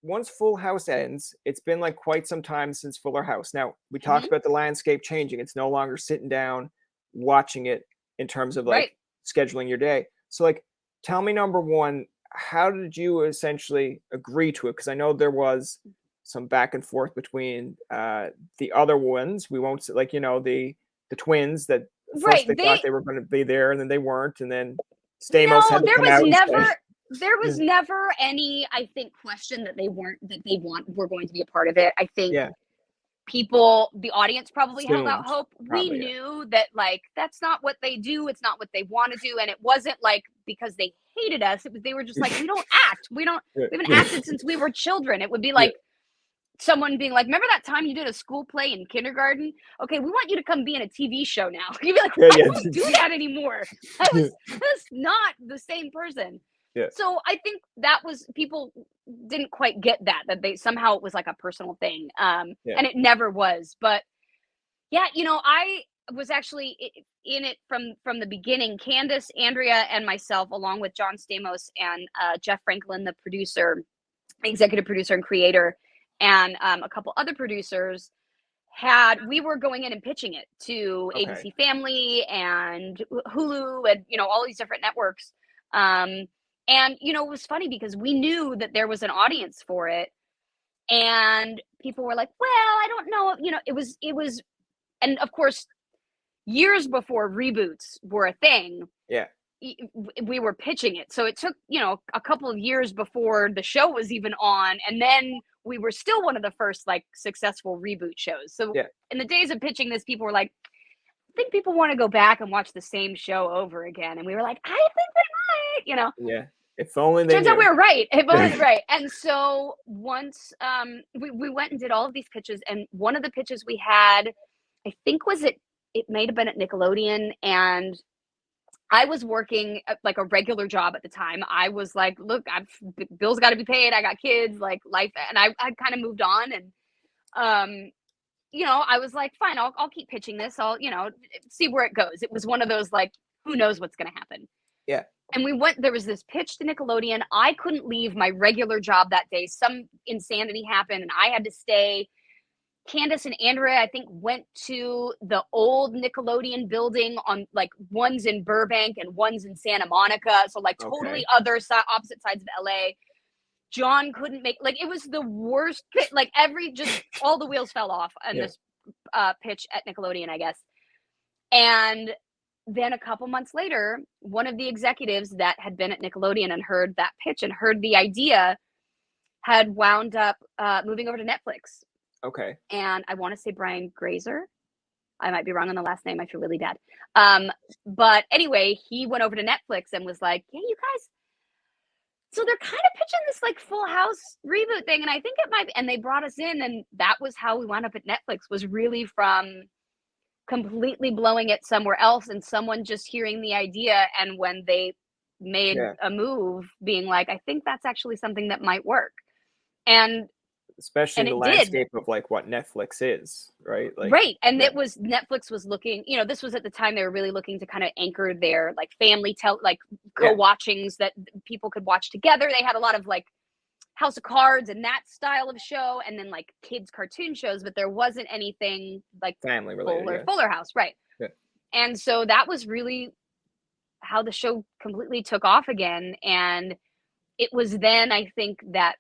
once Full House ends, it's been like quite some time since Fuller House. Now, we talked Mhm. about the landscape changing. It's no longer sitting down watching it in terms of Right. like scheduling your day. So like tell me number one, how did you essentially agree to it? Because I know there was some back and forth between the other ones. We won't like, the twins that first Right. they thought they were going to be there and then they weren't, and then Stamos No, had to come out and say, there yeah, was never any, I think, question that were going to be a part of it. I think yeah, the audience probably held out assumed, hope. We probably, yeah, knew that, like, that's not what they do. It's not what they want to do. And it wasn't like because they hated us. It was, they were just like, we don't act. We haven't yeah, acted since we were children. It would be yeah, like someone being like, remember that time you did a school play in kindergarten? Okay, we want you to come be in a TV show now. You'd be like, yeah, I yeah, don't do that anymore. That's not the same person. yeah, So I think that was, people didn't quite get that they somehow, it was like a personal thing. yeah. And it never was. But yeah, I was actually in it from the beginning. Candace, Andrea, and myself, along with John Stamos and Jeff Franklin, the producer, executive producer and creator, and a couple other producers, we were going in and pitching it to Okay, ABC Family and Hulu and all these different networks. And it was funny because we knew that there was an audience for it, and people were like, "Well, I don't know." It was, and of course, years before reboots were a thing, yeah, we were pitching it. So it took, a couple of years before the show was even on. And then we were still one of the first like successful reboot shows. So yeah, in the days of pitching this, people were like, I think people want to go back and watch the same show over again. And we were like, I think they might. yeah. If only they Turns out we knew. were right. It was right. And so once we went and did all of these pitches, and one of the pitches we had, I think it might have been at Nickelodeon, and I was working like a regular job at the time. I was like, look, bills got to be paid. I got kids, like life. And I kind of moved on. And, I was like, fine, I'll keep pitching this. I'll, see where it goes. It was one of those, like, who knows what's going to happen. Yeah, And there was this pitch to Nickelodeon. I couldn't leave my regular job that day. Some insanity happened and I had to stay. Candace and Andrea, I think, went to the old Nickelodeon building on like one's in Burbank and one's in Santa Monica. So like totally okay, opposite sides of LA. John couldn't make, like, it was the worst like just all the wheels fell off on yeah, this pitch at Nickelodeon, I guess. And then a couple months later, one of the executives that had been at Nickelodeon and heard that pitch and heard the idea had wound up moving over to Netflix. okay, And I want to say Brian Grazer. I might be wrong on the last name. I feel really bad. But anyway, he went over to Netflix and was like, "Hey, you guys, so they're kind of pitching this like Full House reboot thing, and I think it might be." And they brought us in, and that was how we wound up at Netflix. Was really from completely blowing it somewhere else, and someone just hearing the idea, and when they made yeah. a move, being like, "I think that's actually something that might work," and Especially in the it did. landscape of like what Netflix is, right? Like, Right. And yeah, Netflix was looking, this was at the time they were really looking to kind of anchor their like family like yeah, co-watchings that people could watch together. They had a lot of like House of Cards and that style of show, and then like kids cartoon shows, but there wasn't anything like family related, yeah, Fuller House. Right. yeah. And so that was really how the show completely took off again. And it was then I think that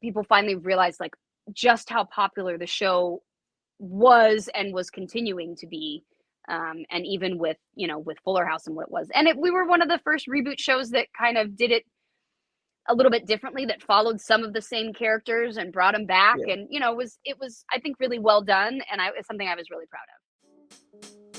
people finally realized like just how popular the show was and was continuing to be. And even with Fuller House and what it was, and we were one of the first reboot shows that kind of did it a little bit differently, that followed some of the same characters and brought them back. Yeah. And it was I think really well done, and it's something I was really proud of.